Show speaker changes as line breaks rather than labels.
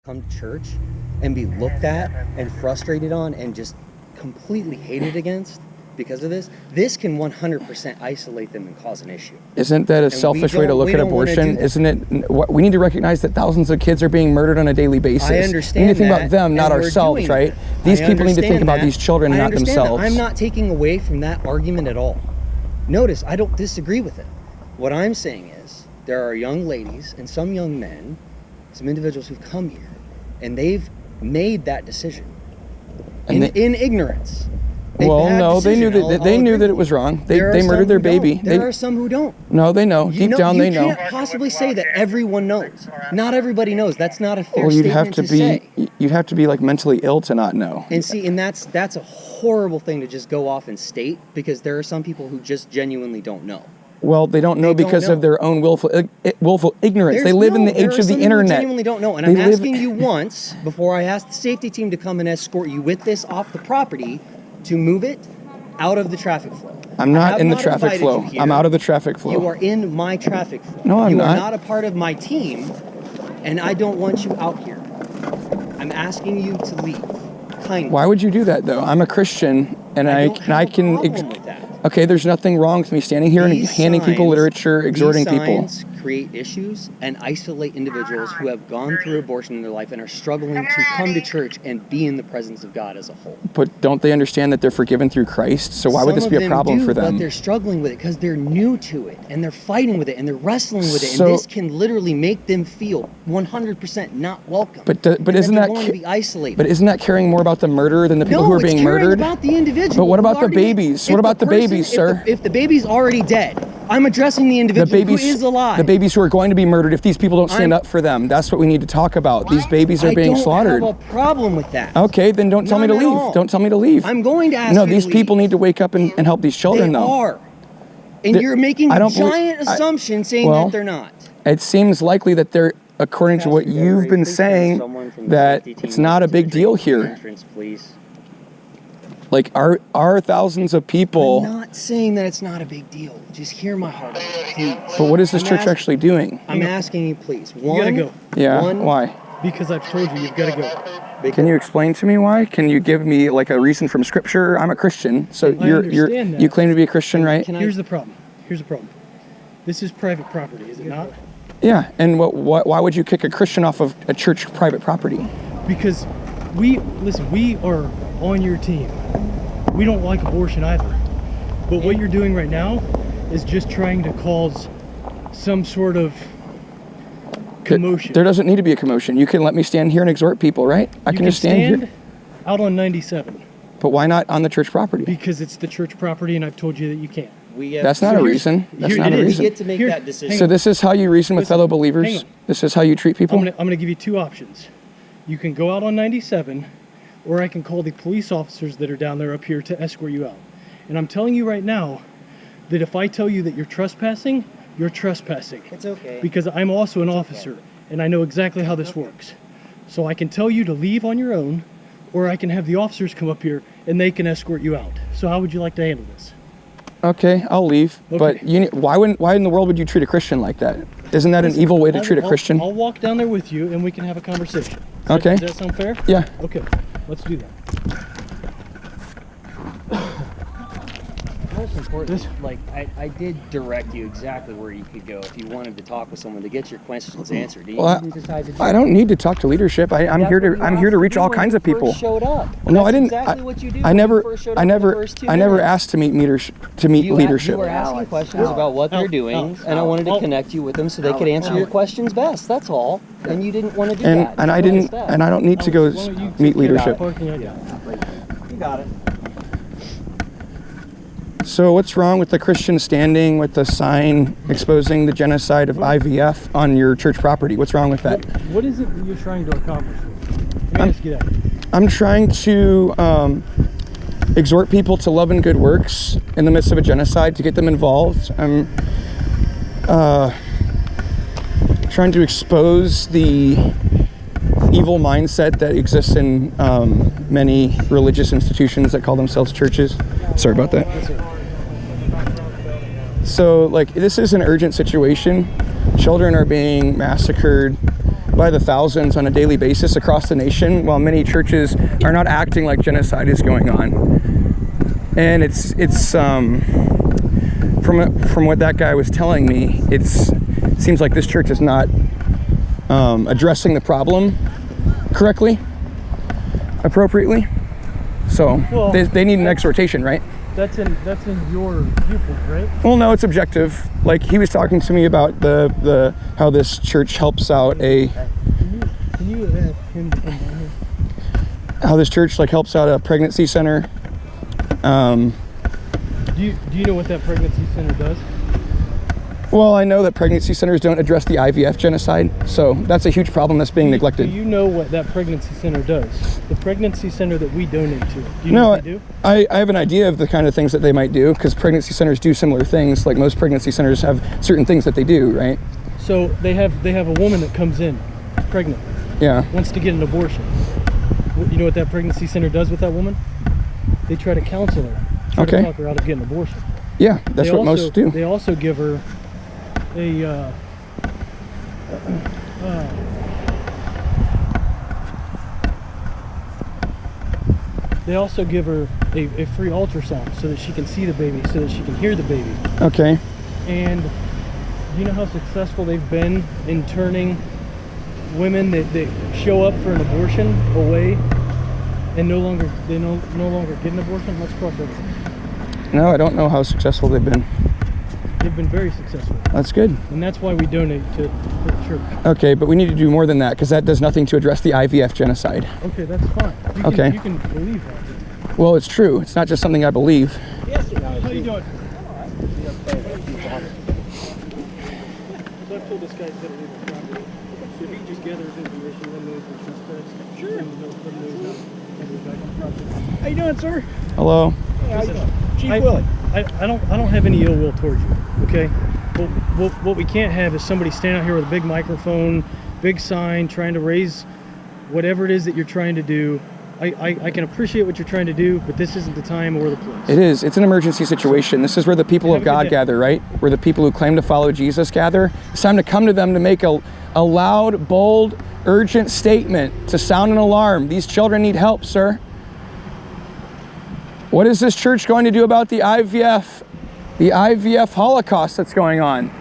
come to church and be looked at and frustrated on and just completely hated against because of this can 100% isolate them and cause an issue.
Isn't that a selfish way to look at abortion? Isn't it? We need to recognize that thousands of kids are being murdered on a daily basis.
I understand.
We need to think about them, not ourselves, right? These people need to think about these children, not themselves.
I'm not taking away from that argument at all. Notice, I don't disagree with it. What I'm saying is there are young ladies and some young men, some individuals who've come here, and they've made that decision in ignorance.
Well, no, they knew that it was wrong. They murdered their baby.
There are some who don't.
No, they know. Deep down, they know.
You can't possibly say that everyone knows. Not everybody knows. That's not a fair statement to say.
You'd have to be like mentally ill to not know.
And see, and that's a horrible thing to just go off and state, because there are some people who just genuinely don't know.
Well, they don't know because of their own willful ignorance. They live in the age of the internet.
Who genuinely don't know. And I'm asking you once, before I ask the safety team to come and escort you with this off the property, to move it out of the traffic flow.
I'm not in the traffic flow. I'm out of the traffic flow.
You are in my traffic flow.
No, I'm not.
You are not a part of my team, and I don't want you out here. I'm asking you to leave. Kindly.
Why would you do that, though? I'm a Christian, and I can.
With that.
Okay, there's nothing wrong with me standing here and handing people literature, exhorting people.
These signs create issues and isolate individuals who have gone through abortion in their life and are struggling to come to church and be in the presence of God as a whole.
But don't they understand that they're forgiven through Christ? So why would this be a problem for them?
But they're struggling with it because they're new to it, and they're fighting with it, and they're wrestling with it, and this can literally make them feel 100% not welcome.
But isn't that
going to be isolated?
But isn't that caring more about the murderer than the people who are being murdered?
No, it's caring about the individual.
But what about the babies? What about the babies, sir?
If the baby's already dead, I'm addressing the individual who is alive.
The babies who are going to be murdered if these people don't stand up for them. That's what we need to talk about. These babies are being slaughtered.
I don't have a problem with that.
Okay, then don't tell me to leave. Don't tell me to leave.
I'm going to ask you
No, these people need to wake up and help these children, though.
They are. And you're making a giant assumption saying that they're not.
It seems likely that they're, according to what you've been saying, that it's not a big deal here. Like, are thousands of people...
I'm not saying that it's not a big deal. Just hear my heart, please.
But what is this church actually doing?
I'm asking you, please.
You gotta go.
Yeah, why?
Because I've told you, you've got to go.
Can you explain to me why? Can you give me like a reason from Scripture? I'm a Christian, so you claim to be a Christian, right?
Here's the problem. This is private property, is it not?
Yeah, and why would you kick a Christian off of a church private property?
Because we are on your team. We don't like abortion either. But what you're doing right now is just trying to cause some sort of commotion.
There doesn't need to be a commotion. You can let me stand here and exhort people, right? I can just stand here.
Out on 97.
But why not on the church property?
Because it's the church property, and I've told you that you can't.
That's not a reason. That's not a reason.
We get to make that decision.
So this is how you reason with fellow believers? This is how you treat people?
I'm going to give you two options. You can go out on 97, or I can call the police officers that are down there up here to escort you out. And I'm telling you right now that if I tell you that you're trespassing, you're trespassing.
It's okay.
Because I'm also an officer, and I know exactly how this works. So I can tell you to leave on your own, or I can have the officers come up here and they can escort you out. So how would you like to handle this?
Okay, I'll leave. Okay. But why in the world would you treat a Christian like that? Isn't that an evil way to treat a Christian?
I'll walk down there with you and we can have a conversation.
Okay.
Does that sound fair?
Yeah.
Okay, let's do that.
Most important, like I did direct you exactly where you could go if you wanted to talk with someone to get your questions answered.
I don't need to talk to leadership. I'm here to reach all kinds of people.
Showed up.
No, I didn't.
Exactly what you do.
I never asked to meet leadership.
You were asking questions about what they're doing, and I wanted to connect you with them so they could answer your questions best. That's all. And you didn't want to do that.
And I didn't. And I don't need to go meet leadership.
You got it.
So what's wrong with the Christian standing with the sign exposing the genocide of IVF on your church property? What's wrong with that?
What is it that you're trying to accomplish? Let me ask you that.
I'm trying to exhort people to love and good works in the midst of a genocide, to get them involved. I'm trying to expose the evil mindset that exists in many religious institutions that call themselves churches. Sorry about that. So, like, this is an urgent situation. Children are being massacred. by the thousands on a daily basis across the nation, while many churches are not acting like genocide is going on. And it's from what that guy was telling me, it seems like this church is not addressing the problem correctly, appropriately. So
Well,
they need an exhortation, right?
That's in your viewpoint, right?
Well, no, it's objective. Like, he was talking to me about the how this church helps out
Can you ask him to come down here?
how this church like helps out a pregnancy center.
Do you know what that pregnancy center does?
Well, I know that pregnancy centers don't address the IVF genocide, so that's a huge problem that's being neglected.
Do you know what that pregnancy center does? The pregnancy center that we donate to. Do you know
No,
what they do?
I have an idea of the kind of things that they might do, because pregnancy centers do similar things. Like, most pregnancy centers have certain things that they do, right?
So they have a woman that comes in pregnant,
Yeah.
wants to get an abortion. You know what that pregnancy center does with that woman? They try to counsel her, try to talk her out of getting an abortion.
Yeah, that's what most do.
They also give her a they also give her a free ultrasound so that she can see the baby, so that she can hear the baby.
Okay.
And do you know how successful they've been in turning women that show up for an abortion away and no longer get an abortion? Let's cross over.
No, I don't know how successful they've been.
They've been very successful.
That's good.
And that's why we donate to the church.
Okay, but we need to do more than that, because that does nothing to address the IVF genocide.
Okay, that's fine. You can believe that.
Well, it's true. It's not just something I believe.
Yes, sir. How you doing? So I've told this guy he's got to leave the property. If he just gathers information, then knows the trespass. Sure.
How you doing, sir?
Hello.
Hey, how you doing? Chief Willie.
I don't have any ill will towards you, okay? But what we can't have is somebody standing out here with a big microphone, big sign, trying to raise whatever it is that you're trying to do. I can appreciate what you're trying to do, but this isn't the time or the place.
It is. It's an emergency situation. This is where the people
Have
of
a good
God
day.
gather, right? Where the people who claim to follow Jesus gather. It's time to come to them to make a loud, bold, urgent statement, to sound an alarm. These children need help, sir. What is this church going to do about the IVF Holocaust that's going on?